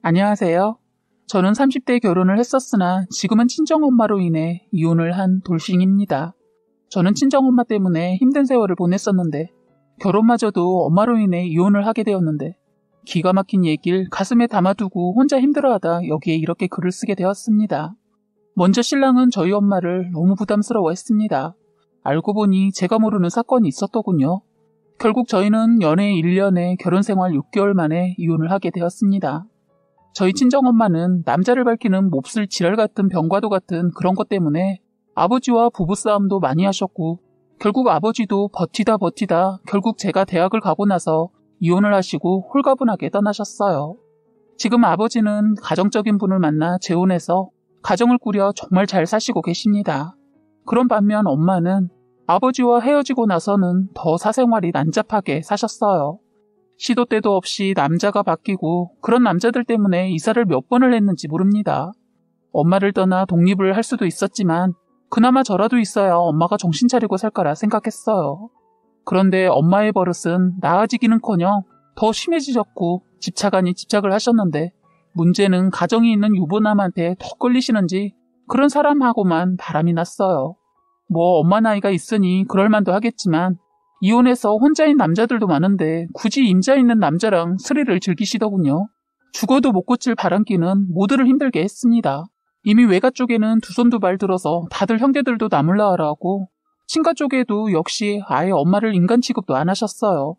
안녕하세요. 저는 30대에 결혼을 했었으나 지금은 친정엄마로 인해 이혼을 한 돌싱입니다. 저는 친정엄마 때문에 힘든 세월을 보냈었는데 결혼마저도 엄마로 인해 이혼을 하게 되었는데 기가 막힌 얘기를 가슴에 담아두고 혼자 힘들어하다 여기에 이렇게 글을 쓰게 되었습니다. 먼저 신랑은 저희 엄마를 너무 부담스러워했습니다. 알고 보니 제가 모르는 사건이 있었더군요. 결국 저희는 연애 1년에 결혼 생활 6개월 만에 이혼을 하게 되었습니다. 저희 친정엄마는 남자를 밝히는 몹쓸 지랄 같은 병과도 같은 그런 것 때문에 아버지와 부부싸움도 많이 하셨고 결국 아버지도 버티다 결국 제가 대학을 가고 나서 이혼을 하시고 홀가분하게 떠나셨어요. 지금 아버지는 가정적인 분을 만나 재혼해서 가정을 꾸려 정말 잘 사시고 계십니다. 그런 반면 엄마는 아버지와 헤어지고 나서는 더 사생활이 난잡하게 사셨어요. 시도 때도 없이 남자가 바뀌고 그런 남자들 때문에 이사를 몇 번을 했는지 모릅니다. 엄마를 떠나 독립을 할 수도 있었지만 그나마 저라도 있어야 엄마가 정신 차리고 살 거라 생각했어요. 그런데 엄마의 버릇은 나아지기는커녕 더 심해지셨고 집착 아닌 집착을 하셨는데 문제는 가정이 있는 유부남한테 더 끌리시는지 그런 사람하고만 바람이 났어요. 뭐 엄마 나이가 있으니 그럴 만도 하겠지만 이혼해서 혼자인 남자들도 많은데 굳이 임자 있는 남자랑 스릴을 즐기시더군요. 죽어도 못 고칠 바람기는 모두를 힘들게 했습니다. 이미 외가 쪽에는 두 손 두 발 들어서 다들 형제들도 나 몰라 하라고 친가 쪽에도 역시 아예 엄마를 인간 취급도 안 하셨어요.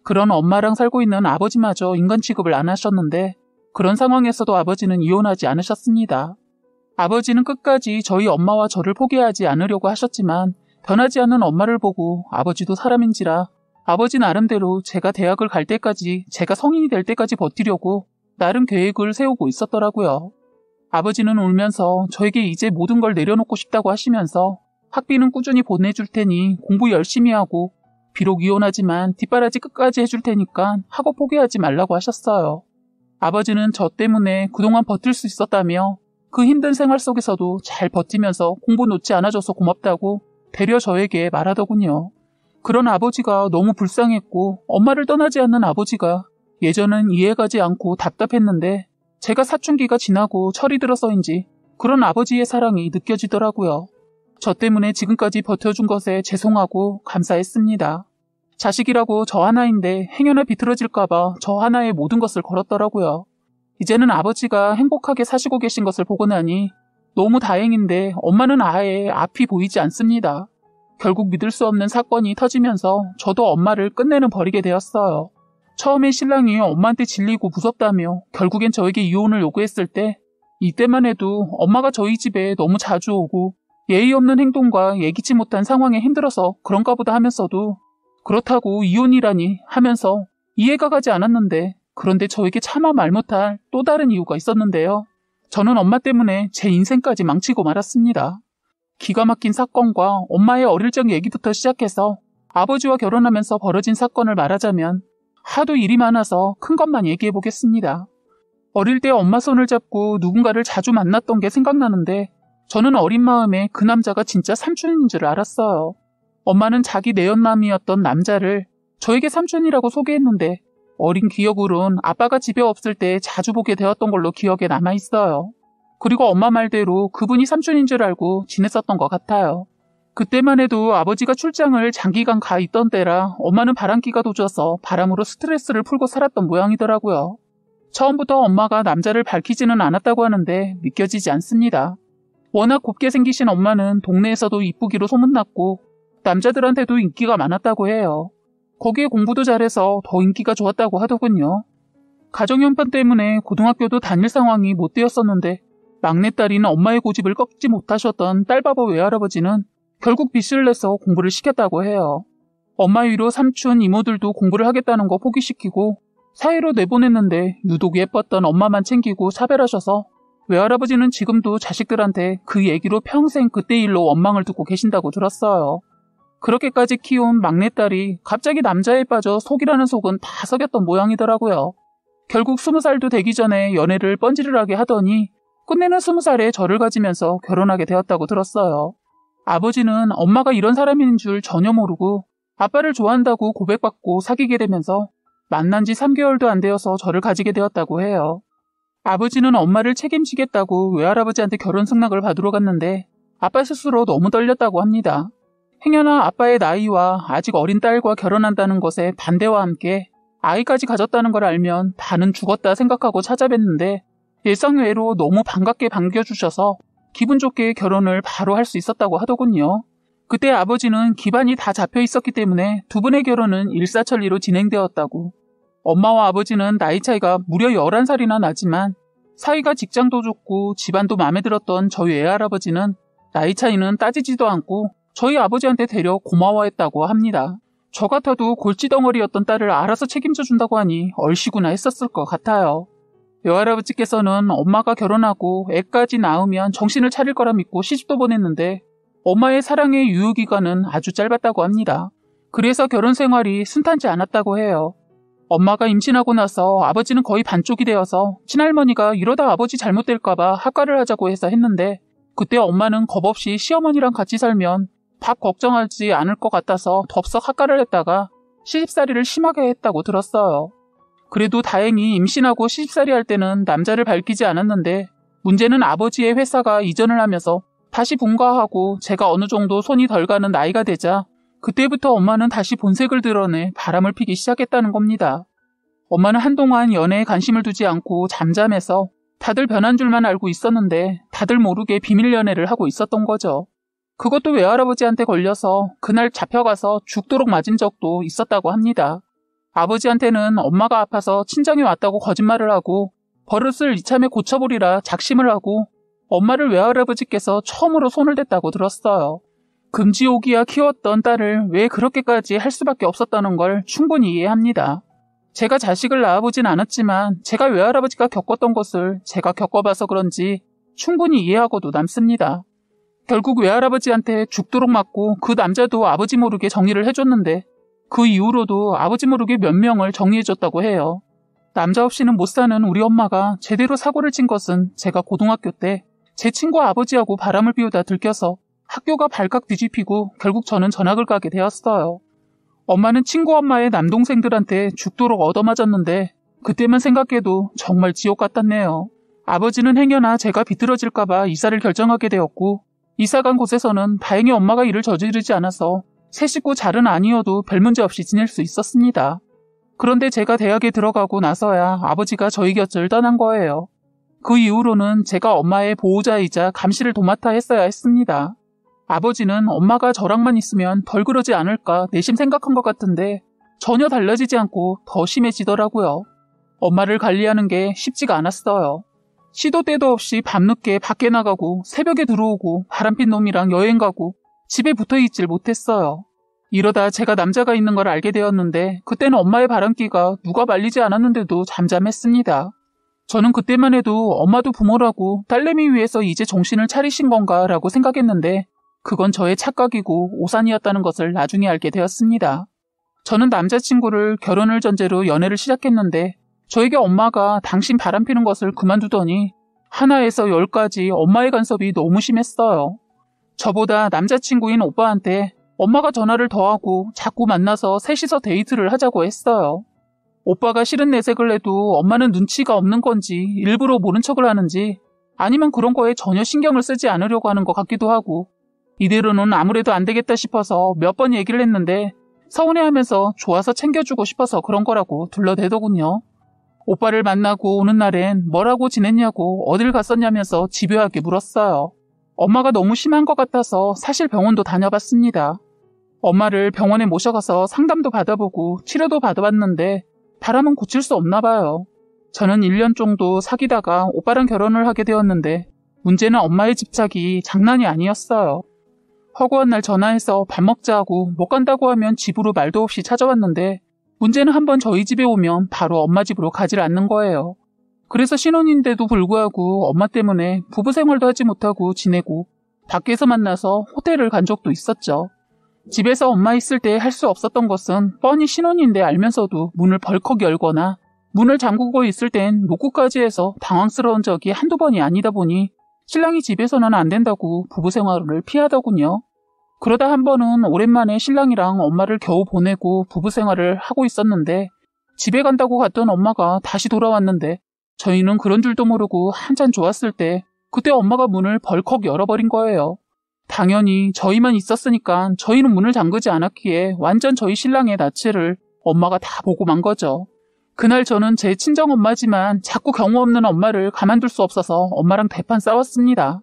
그런 엄마랑 살고 있는 아버지마저 인간 취급을 안 하셨는데 그런 상황에서도 아버지는 이혼하지 않으셨습니다. 아버지는 끝까지 저희 엄마와 저를 포기하지 않으려고 하셨지만 변하지 않는 엄마를 보고 아버지도 사람인지라 아버지 나름대로 제가 대학을 갈 때까지 제가 성인이 될 때까지 버티려고 나름 계획을 세우고 있었더라고요. 아버지는 울면서 저에게 이제 모든 걸 내려놓고 싶다고 하시면서 학비는 꾸준히 보내줄 테니 공부 열심히 하고 비록 이혼하지만 뒷바라지 끝까지 해줄 테니까 하고 포기하지 말라고 하셨어요. 아버지는 저 때문에 그동안 버틸 수 있었다며 그 힘든 생활 속에서도 잘 버티면서 공부 놓지 않아줘서 고맙다고 되려 저에게 말하더군요. 그런 아버지가 너무 불쌍했고 엄마를 떠나지 않는 아버지가 예전은 이해가지 않고 답답했는데 제가 사춘기가 지나고 철이 들어서인지 그런 아버지의 사랑이 느껴지더라고요. 저 때문에 지금까지 버텨준 것에 죄송하고 감사했습니다. 자식이라고 저 하나인데 행여나 비틀어질까봐 저 하나에 모든 것을 걸었더라고요. 이제는 아버지가 행복하게 사시고 계신 것을 보고 나니 너무 다행인데 엄마는 아예 앞이 보이지 않습니다. 결국 믿을 수 없는 사건이 터지면서 저도 엄마를 끝내는 버리게 되었어요. 처음에 신랑이 엄마한테 질리고 무섭다며 결국엔 저에게 이혼을 요구했을 때 이때만 해도 엄마가 저희 집에 너무 자주 오고 예의 없는 행동과 예기치 못한 상황에 힘들어서 그런가 보다 하면서도 그렇다고 이혼이라니 하면서 이해가 가지 않았는데 그런데 저에게 차마 말 못할 또 다른 이유가 있었는데요. 저는 엄마 때문에 제 인생까지 망치고 말았습니다. 기가 막힌 사건과 엄마의 어릴 적 얘기부터 시작해서 아버지와 결혼하면서 벌어진 사건을 말하자면 하도 일이 많아서 큰 것만 얘기해 보겠습니다. 어릴 때 엄마 손을 잡고 누군가를 자주 만났던 게 생각나는데 저는 어린 마음에 그 남자가 진짜 삼촌인 줄 알았어요. 엄마는 자기 내연남이었던 남자를 저에게 삼촌이라고 소개했는데 어린 기억으론 아빠가 집에 없을 때 자주 보게 되었던 걸로 기억에 남아있어요. 그리고 엄마 말대로 그분이 삼촌인 줄 알고 지냈었던 것 같아요. 그때만 해도 아버지가 출장을 장기간 가 있던 때라 엄마는 바람기가 도져서 바람으로 스트레스를 풀고 살았던 모양이더라고요. 처음부터 엄마가 남자를 밝히지는 않았다고 하는데 믿겨지지 않습니다. 워낙 곱게 생기신 엄마는 동네에서도 이쁘기로 소문났고 남자들한테도 인기가 많았다고 해요. 거기에 공부도 잘해서 더 인기가 좋았다고 하더군요. 가정형편 때문에 고등학교도 다닐 상황이 못 되었었는데 막내딸인 엄마의 고집을 꺾지 못하셨던 딸바보 외할아버지는 결국 빚을 내서 공부를 시켰다고 해요. 엄마 위로 삼촌, 이모들도 공부를 하겠다는 거 포기시키고 사회로 내보냈는데 유독 예뻤던 엄마만 챙기고 차별하셔서 외할아버지는 지금도 자식들한테 그 얘기로 평생 그때 일로 원망을 듣고 계신다고 들었어요. 그렇게까지 키운 막내딸이 갑자기 남자에 빠져 속이라는 속은 다 썩였던 모양이더라고요. 결국 20살도 되기 전에 연애를 뻔질하게 하더니 끝내는 20살에 저를 가지면서 결혼하게 되었다고 들었어요. 아버지는 엄마가 이런 사람인 줄 전혀 모르고 아빠를 좋아한다고 고백받고 사귀게 되면서 만난 지 3개월도 안 되어서 저를 가지게 되었다고 해요. 아버지는 엄마를 책임지겠다고 외할아버지한테 결혼 승낙을 받으러 갔는데 아빠 스스로 너무 떨렸다고 합니다. 행여나 아빠의 나이와 아직 어린 딸과 결혼한다는 것에 반대와 함께 아이까지 가졌다는 걸 알면 반은 죽었다 생각하고 찾아뵀는데 예상외로 너무 반갑게 반겨주셔서 기분 좋게 결혼을 바로 할 수 있었다고 하더군요. 그때 아버지는 기반이 다 잡혀 있었기 때문에 두 분의 결혼은 일사천리로 진행되었다고. 엄마와 아버지는 나이 차이가 무려 11살이나 나지만 사이가 직장도 좋고 집안도 마음에 들었던 저희 외할아버지는 나이 차이는 따지지도 않고 저희 아버지한테 되려 고마워했다고 합니다. 저 같아도 골찌덩어리였던 딸을 알아서 책임져 준다고 하니 얼씨구나 했었을 것 같아요. 외할아버지께서는 엄마가 결혼하고 애까지 낳으면 정신을 차릴 거라 믿고 시집도 보냈는데 엄마의 사랑의 유효기간은 아주 짧았다고 합니다. 그래서 결혼 생활이 순탄치 않았다고 해요. 엄마가 임신하고 나서 아버지는 거의 반쪽이 되어서 친할머니가 이러다 아버지 잘못될까봐 학가를 하자고 해서 했는데 그때 엄마는 겁없이 시어머니랑 같이 살면 밥 걱정하지 않을 것 같아서 덥석 학가를 했다가 시집살이를 심하게 했다고 들었어요. 그래도 다행히 임신하고 시집살이 할 때는 남자를 밝히지 않았는데 문제는 아버지의 회사가 이전을 하면서 다시 분가하고 제가 어느 정도 손이 덜 가는 나이가 되자 그때부터 엄마는 다시 본색을 드러내 바람을 피기 시작했다는 겁니다. 엄마는 한동안 연애에 관심을 두지 않고 잠잠해서 다들 변한 줄만 알고 있었는데 다들 모르게 비밀 연애를 하고 있었던 거죠. 그것도 외할아버지한테 걸려서 그날 잡혀가서 죽도록 맞은 적도 있었다고 합니다. 아버지한테는 엄마가 아파서 친정에 왔다고 거짓말을 하고 버릇을 이참에 고쳐보리라 작심을 하고 엄마를 외할아버지께서 처음으로 손을 댔다고 들었어요. 금지오기야 키웠던 딸을 왜 그렇게까지 할 수밖에 없었다는 걸 충분히 이해합니다. 제가 자식을 낳아보진 않았지만 제가 외할아버지가 겪었던 것을 제가 겪어봐서 그런지 충분히 이해하고도 남습니다. 결국 외할아버지한테 죽도록 맞고 그 남자도 아버지 모르게 정리를 해줬는데 그 이후로도 아버지 모르게 몇 명을 정리해줬다고 해요. 남자 없이는 못 사는 우리 엄마가 제대로 사고를 친 것은 제가 고등학교 때 제 친구 아버지하고 바람을 피우다 들켜서 학교가 발칵 뒤집히고 결국 저는 전학을 가게 되었어요. 엄마는 친구 엄마의 남동생들한테 죽도록 얻어맞았는데 그때만 생각해도 정말 지옥 같았네요. 아버지는 행여나 제가 비틀어질까봐 이사를 결정하게 되었고 이사 간 곳에서는 다행히 엄마가 일을 저지르지 않아서 새 식구 잘은 아니어도 별 문제 없이 지낼 수 있었습니다. 그런데 제가 대학에 들어가고 나서야 아버지가 저희 곁을 떠난 거예요. 그 이후로는 제가 엄마의 보호자이자 감시를 도맡아 했어야 했습니다. 아버지는 엄마가 저랑만 있으면 덜 그러지 않을까 내심 생각한 것 같은데 전혀 달라지지 않고 더 심해지더라고요. 엄마를 관리하는 게 쉽지가 않았어요. 시도 때도 없이 밤늦게 밖에 나가고 새벽에 들어오고 바람핀 놈이랑 여행 가고 집에 붙어있질 못했어요. 이러다 제가 남자가 있는 걸 알게 되었는데 그때는 엄마의 바람기가 누가 말리지 않았는데도 잠잠했습니다. 저는 그때만 해도 엄마도 부모라고 딸내미 위해서 이제 정신을 차리신 건가 라고 생각했는데 그건 저의 착각이고 오산이었다는 것을 나중에 알게 되었습니다. 저는 남자친구를 결혼을 전제로 연애를 시작했는데 저에게 엄마가 당신 바람피는 것을 그만두더니 하나에서 10까지 엄마의 간섭이 너무 심했어요. 저보다 남자친구인 오빠한테 엄마가 전화를 더하고 자꾸 만나서 셋이서 데이트를 하자고 했어요. 오빠가 싫은 내색을 해도 엄마는 눈치가 없는 건지 일부러 모른 척을 하는지 아니면 그런 거에 전혀 신경을 쓰지 않으려고 하는 것 같기도 하고 이대로는 아무래도 안 되겠다 싶어서 몇 번 얘기를 했는데 서운해하면서 좋아서 챙겨주고 싶어서 그런 거라고 둘러대더군요. 오빠를 만나고 오는 날엔 뭐라고 지냈냐고 어딜 갔었냐면서 집요하게 물었어요. 엄마가 너무 심한 것 같아서 사실 병원도 다녀봤습니다. 엄마를 병원에 모셔가서 상담도 받아보고 치료도 받아봤는데 바람은 고칠 수 없나 봐요. 저는 1년 정도 사귀다가 오빠랑 결혼을 하게 되었는데 문제는 엄마의 집착이 장난이 아니었어요. 허구한 날 전화해서 밥 먹자고 못 간다고 하면 집으로 말도 없이 찾아왔는데 문제는 한번 저희 집에 오면 바로 엄마 집으로 가질 않는 거예요. 그래서 신혼인데도 불구하고 엄마 때문에 부부 생활도 하지 못하고 지내고 밖에서 만나서 호텔을 간 적도 있었죠. 집에서 엄마 있을 때 할 수 없었던 것은 뻔히 신혼인데 알면서도 문을 벌컥 열거나 문을 잠그고 있을 땐 노크까지 해서 당황스러운 적이 한두 번이 아니다 보니 신랑이 집에서는 안 된다고 부부 생활을 피하더군요. 그러다 한 번은 오랜만에 신랑이랑 엄마를 겨우 보내고 부부 생활을 하고 있었는데 집에 간다고 갔던 엄마가 다시 돌아왔는데 저희는 그런 줄도 모르고 한참 좋았을 때 그때 엄마가 문을 벌컥 열어버린 거예요. 당연히 저희만 있었으니까 저희는 문을 잠그지 않았기에 완전 저희 신랑의 낯을 엄마가 다 보고 만 거죠. 그날 저는 제 친정엄마지만 자꾸 경우 없는 엄마를 가만둘 수 없어서 엄마랑 대판 싸웠습니다.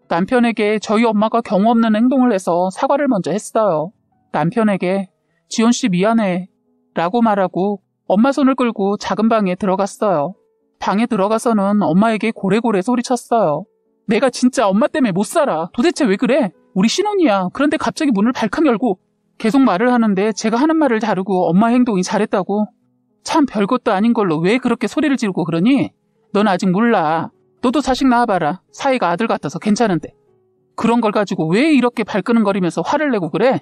남편에게 저희 엄마가 경우 없는 행동을 해서 사과를 먼저 했어요. 남편에게 지원씨 미안해 라고 말하고 엄마 손을 끌고 작은 방에 들어갔어요. 방에 들어가서는 엄마에게 고래고래 소리쳤어요. 내가 진짜 엄마 때문에 못 살아. 도대체 왜 그래? 우리 신혼이야. 그런데 갑자기 문을 발칵 열고 계속 말을 하는데 제가 하는 말을 다르고 엄마 행동이 잘했다고. 참 별것도 아닌 걸로 왜 그렇게 소리를 지르고 그러니? 넌 아직 몰라. 너도 자식 낳아봐라. 사이가 아들 같아서 괜찮은데. 그런 걸 가지고 왜 이렇게 발끈거리면서 화를 내고 그래?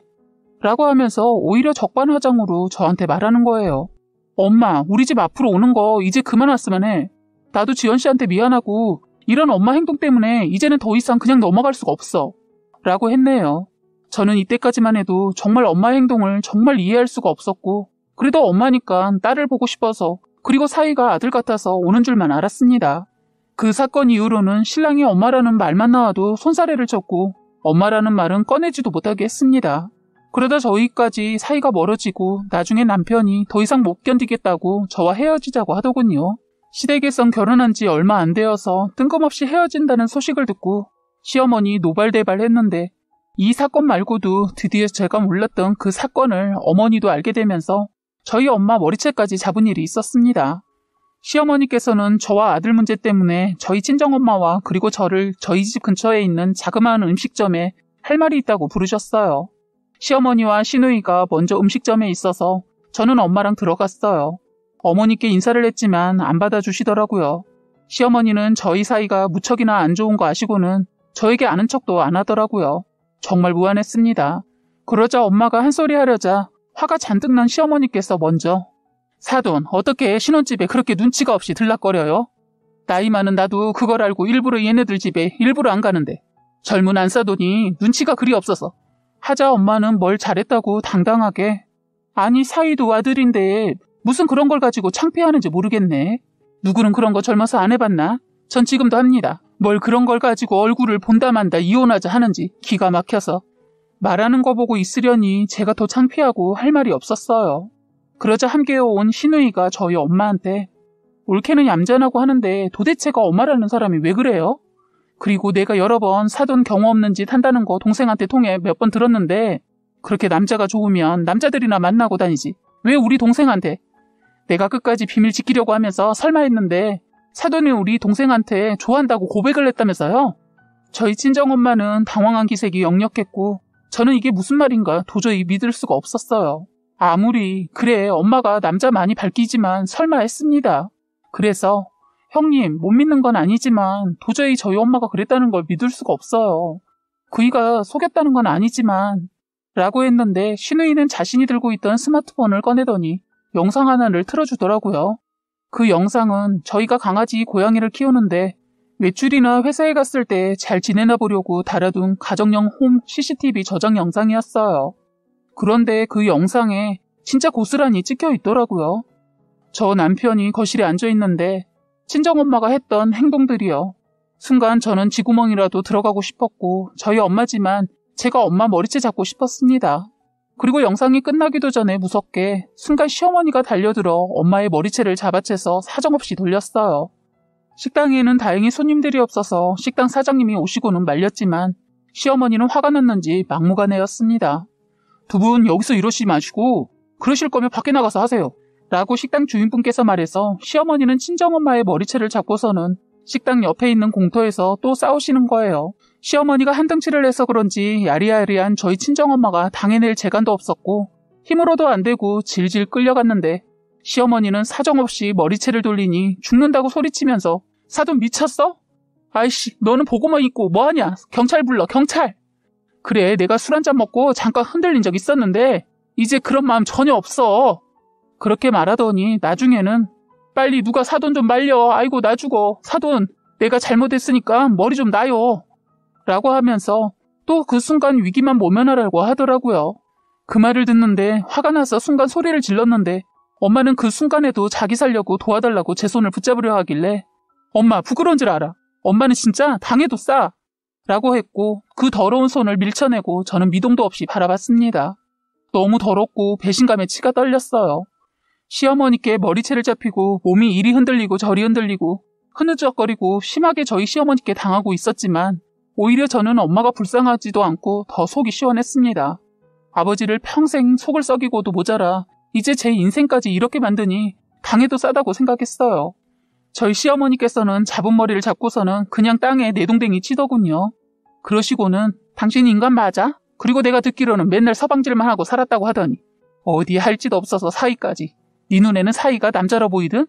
라고 하면서 오히려 적반하장으로 저한테 말하는 거예요. 엄마, 우리 집 앞으로 오는 거 이제 그만 왔으면 해. 나도 지연 씨한테 미안하고 이런 엄마 행동 때문에 이제는 더 이상 그냥 넘어갈 수가 없어. 라고 했네요. 저는 이때까지만 해도 정말 엄마 행동을 정말 이해할 수가 없었고 그래도 엄마니까 딸을 보고 싶어서 그리고 사이가 아들 같아서 오는 줄만 알았습니다. 그 사건 이후로는 신랑이 엄마라는 말만 나와도 손사래를 쳤고 엄마라는 말은 꺼내지도 못하게 했습니다. 그러다 저희까지 사이가 멀어지고 나중에 남편이 더 이상 못 견디겠다고 저와 헤어지자고 하더군요. 시댁에선 결혼한 지 얼마 안 되어서 뜬금없이 헤어진다는 소식을 듣고 시어머니 노발대발했는데 이 사건 말고도 드디어 제가 몰랐던 그 사건을 어머니도 알게 되면서 저희 엄마 머리채까지 잡은 일이 있었습니다. 시어머니께서는 저와 아들 문제 때문에 저희 친정엄마와 그리고 저를 저희 집 근처에 있는 자그마한 음식점에 할 말이 있다고 부르셨어요. 시어머니와 시누이가 먼저 음식점에 있어서 저는 엄마랑 들어갔어요. 어머니께 인사를 했지만 안 받아주시더라고요. 시어머니는 저희 사이가 무척이나 안 좋은 거 아시고는 저에게 아는 척도 안 하더라고요. 정말 무안했습니다. 그러자 엄마가 한 소리 하려자 화가 잔뜩 난 시어머니께서 먼저 사돈, 어떻게 신혼집에 그렇게 눈치가 없이 들락거려요? 나이 많은 나도 그걸 알고 일부러 얘네들 집에 일부러 안 가는데 젊은 안사돈이 눈치가 그리 없어서 하자 엄마는 뭘 잘했다고 당당하게 아니 사이도 아들인데 무슨 그런 걸 가지고 창피하는지 모르겠네. 누구는 그런 거 젊어서 안 해봤나? 전 지금도 합니다. 뭘 그런 걸 가지고 얼굴을 본다 만다 이혼하자 하는지 기가 막혀서 말하는 거 보고 있으려니 제가 더 창피하고 할 말이 없었어요. 그러자 함께 온 시누이가 저희 엄마한테 올케는 얌전하고 하는데 도대체가 엄마라는 사람이 왜 그래요? 그리고 내가 여러 번 사돈 경우 없는 짓 한다는 거 동생한테 통해 몇 번 들었는데 그렇게 남자가 좋으면 남자들이나 만나고 다니지 왜 우리 동생한테? 내가 끝까지 비밀 지키려고 하면서 설마 했는데 사돈이 우리 동생한테 좋아한다고 고백을 했다면서요? 저희 친정엄마는 당황한 기색이 역력했고 저는 이게 무슨 말인가 도저히 믿을 수가 없었어요. 아무리 그래 엄마가 남자 많이 밝히지만 설마 했습니다. 그래서 형님 못 믿는 건 아니지만 도저히 저희 엄마가 그랬다는 걸 믿을 수가 없어요. 그이가 속였다는 건 아니지만 라고 했는데 시누이는 자신이 들고 있던 스마트폰을 꺼내더니 영상 하나를 틀어주더라고요. 그 영상은 저희가 강아지 고양이를 키우는데 외출이나 회사에 갔을 때 잘 지내나 보려고 달아둔 가정용 홈 CCTV 저장 영상이었어요. 그런데 그 영상에 진짜 고스란히 찍혀 있더라고요. 저 남편이 거실에 앉아 있는데 친정엄마가 했던 행동들이요. 순간 저는 쥐구멍이라도 들어가고 싶었고 저희 엄마지만 제가 엄마 머리채 잡고 싶었습니다. 그리고 영상이 끝나기도 전에 무섭게 순간 시어머니가 달려들어 엄마의 머리채를 잡아채서 사정없이 돌렸어요. 식당에는 다행히 손님들이 없어서 식당 사장님이 오시고는 말렸지만 시어머니는 화가 났는지 막무가내였습니다. 두 분 여기서 이러시지 마시고 그러실 거면 밖에 나가서 하세요. 라고 식당 주인분께서 말해서 시어머니는 친정엄마의 머리채를 잡고서는 식당 옆에 있는 공터에서 또 싸우시는 거예요. 시어머니가 한등치를 해서 그런지 야리야리한 저희 친정엄마가 당해낼 재간도 없었고 힘으로도 안 되고 질질 끌려갔는데 시어머니는 사정없이 머리채를 돌리니 죽는다고 소리치면서 사돈 미쳤어? 아이씨 너는 보고만 있고 뭐하냐? 경찰 불러 경찰! 그래 내가 술 한잔 먹고 잠깐 흔들린 적 있었는데 이제 그런 마음 전혀 없어. 그렇게 말하더니 나중에는 빨리 누가 사돈 좀 말려. 아이고 나 죽어. 사돈 내가 잘못했으니까 머리 좀 놔요. 라고 하면서 또 그 순간 위기만 모면하라고 하더라고요. 그 말을 듣는데 화가 나서 순간 소리를 질렀는데 엄마는 그 순간에도 자기 살려고 도와달라고 제 손을 붙잡으려 하길래 엄마 부끄러운 줄 알아. 엄마는 진짜 당해도 싸. 라고 했고 그 더러운 손을 밀쳐내고 저는 미동도 없이 바라봤습니다. 너무 더럽고 배신감에 치가 떨렸어요. 시어머니께 머리채를 잡히고 몸이 이리 흔들리고 저리 흔들리고 흐느적거리고 심하게 저희 시어머니께 당하고 있었지만 오히려 저는 엄마가 불쌍하지도 않고 더 속이 시원했습니다. 아버지를 평생 속을 썩이고도 모자라 이제 제 인생까지 이렇게 만드니 당해도 싸다고 생각했어요. 저희 시어머니께서는 잡은 머리를 잡고서는 그냥 땅에 내동댕이 치더군요. 그러시고는 당신 인간 맞아? 그리고 내가 듣기로는 맨날 서방질만 하고 살았다고 하더니 어디 할 짓 없어서 사위까지. 네 눈에는 사위가 남자라 보이든?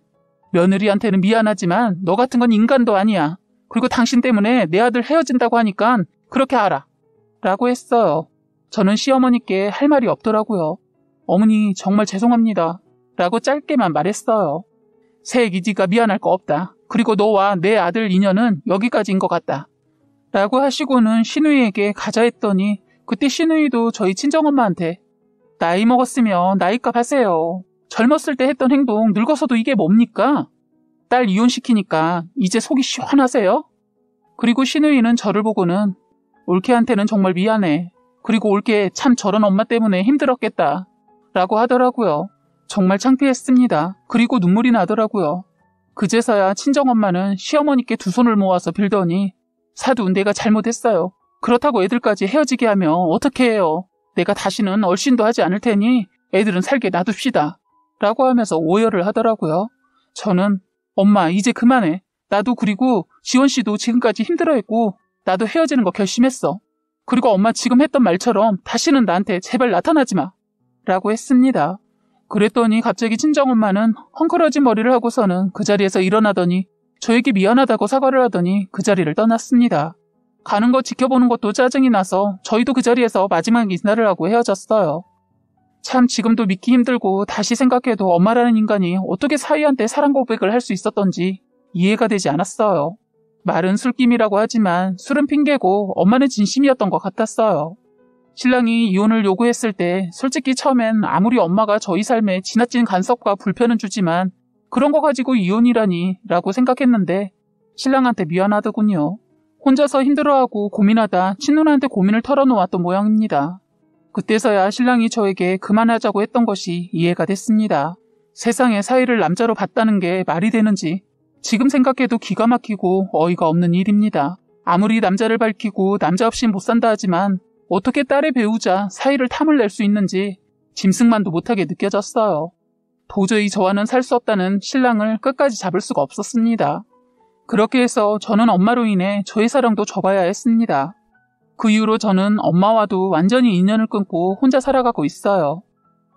며느리한테는 미안하지만 너 같은 건 인간도 아니야. 그리고 당신 때문에 내 아들 헤어진다고 하니까 그렇게 알아. 라고 했어요. 저는 시어머니께 할 말이 없더라고요. 어머니 정말 죄송합니다. 라고 짧게만 말했어요. 새애기지가 미안할 거 없다. 그리고 너와 내 아들 인연은 여기까지인 것 같다. 라고 하시고는 시누이에게 가자 했더니 그때 시누이도 저희 친정엄마한테 나이 먹었으면 나이값 하세요. 젊었을 때 했던 행동 늙어서도 이게 뭡니까? 딸 이혼시키니까 이제 속이 시원하세요? 그리고 시누이는 저를 보고는 올케한테는 정말 미안해. 그리고 올케 참 저런 엄마 때문에 힘들었겠다. 라고 하더라고요. 정말 창피했습니다. 그리고 눈물이 나더라고요. 그제서야 친정엄마는 시어머니께 두 손을 모아서 빌더니 사돈 내가 잘못했어요. 그렇다고 애들까지 헤어지게 하면 어떻게 해요? 내가 다시는 얼씬도 하지 않을 테니 애들은 살게 놔둡시다. 라고 하면서 오열을 하더라고요. 저는 엄마 이제 그만해. 나도 그리고 지원씨도 지금까지 힘들어했고 나도 헤어지는 거 결심했어. 그리고 엄마 지금 했던 말처럼 다시는 나한테 제발 나타나지 마. 라고 했습니다. 그랬더니 갑자기 친정엄마는 헝클어진 머리를 하고서는 그 자리에서 일어나더니 저에게 미안하다고 사과를 하더니 그 자리를 떠났습니다. 가는 거 지켜보는 것도 짜증이 나서 저희도 그 자리에서 마지막 인사를 하고 헤어졌어요. 참 지금도 믿기 힘들고 다시 생각해도 엄마라는 인간이 어떻게 사위한테 사랑 고백을 할 수 있었던지 이해가 되지 않았어요. 말은 술김이라고 하지만 술은 핑계고 엄마는 진심이었던 것 같았어요. 신랑이 이혼을 요구했을 때 솔직히 처음엔 아무리 엄마가 저희 삶에 지나친 간섭과 불편은 주지만 그런 거 가지고 이혼이라니 라고 생각했는데 신랑한테 미안하더군요. 혼자서 힘들어하고 고민하다 친누나한테 고민을 털어놓았던 모양입니다. 그때서야 신랑이 저에게 그만하자고 했던 것이 이해가 됐습니다. 세상에 사위를 남자로 봤다는 게 말이 되는지 지금 생각해도 기가 막히고 어이가 없는 일입니다. 아무리 남자를 밝히고 남자 없인 못 산다 하지만 어떻게 딸의 배우자 사위를 탐을 낼 수 있는지 짐승만도 못하게 느껴졌어요. 도저히 저와는 살 수 없다는 신랑을 끝까지 잡을 수가 없었습니다. 그렇게 해서 저는 엄마로 인해 저의 사랑도 접어야 했습니다. 그 이후로 저는 엄마와도 완전히 인연을 끊고 혼자 살아가고 있어요.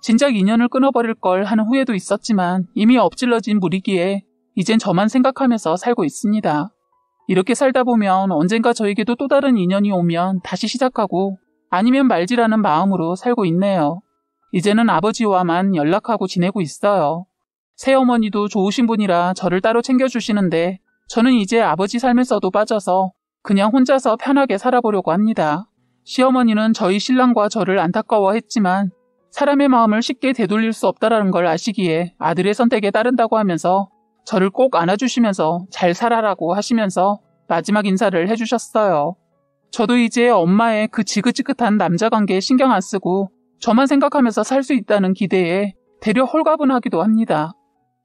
진작 인연을 끊어버릴 걸 하는 후회도 있었지만 이미 엎질러진 물이기에 이젠 저만 생각하면서 살고 있습니다. 이렇게 살다 보면 언젠가 저에게도 또 다른 인연이 오면 다시 시작하고 아니면 말지라는 마음으로 살고 있네요. 이제는 아버지와만 연락하고 지내고 있어요. 새어머니도 좋으신 분이라 저를 따로 챙겨주시는데 저는 이제 아버지 삶에서도 빠져서 그냥 혼자서 편하게 살아보려고 합니다. 시어머니는 저희 신랑과 저를 안타까워했지만 사람의 마음을 쉽게 되돌릴 수 없다는 걸 아시기에 아들의 선택에 따른다고 하면서 저를 꼭 안아주시면서 잘 살아라고 하시면서 마지막 인사를 해주셨어요. 저도 이제 엄마의 그 지긋지긋한 남자 관계에 신경 안 쓰고 저만 생각하면서 살 수 있다는 기대에 되려 홀가분하기도 합니다.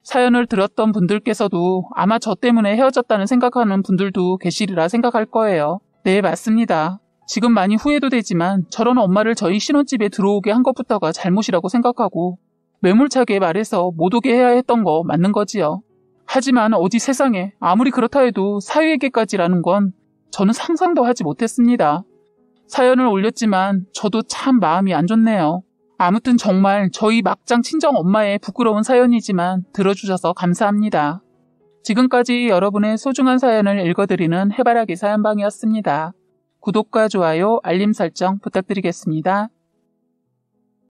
사연을 들었던 분들께서도 아마 저 때문에 헤어졌다는 생각하는 분들도 계시리라 생각할 거예요. 네, 맞습니다. 지금 많이 후회도 되지만 저런 엄마를 저희 신혼집에 들어오게 한 것부터가 잘못이라고 생각하고 매몰차게 말해서 못 오게 해야 했던 거 맞는 거지요. 하지만 어디 세상에 아무리 그렇다 해도 사위에게까지라는 건 저는 상상도 하지 못했습니다. 사연을 올렸지만 저도 참 마음이 안 좋네요. 아무튼 정말 저희 막장 친정 엄마의 부끄러운 사연이지만 들어주셔서 감사합니다. 지금까지 여러분의 소중한 사연을 읽어드리는 해바라기 사연방이었습니다. 구독과 좋아요, 알림 설정 부탁드리겠습니다.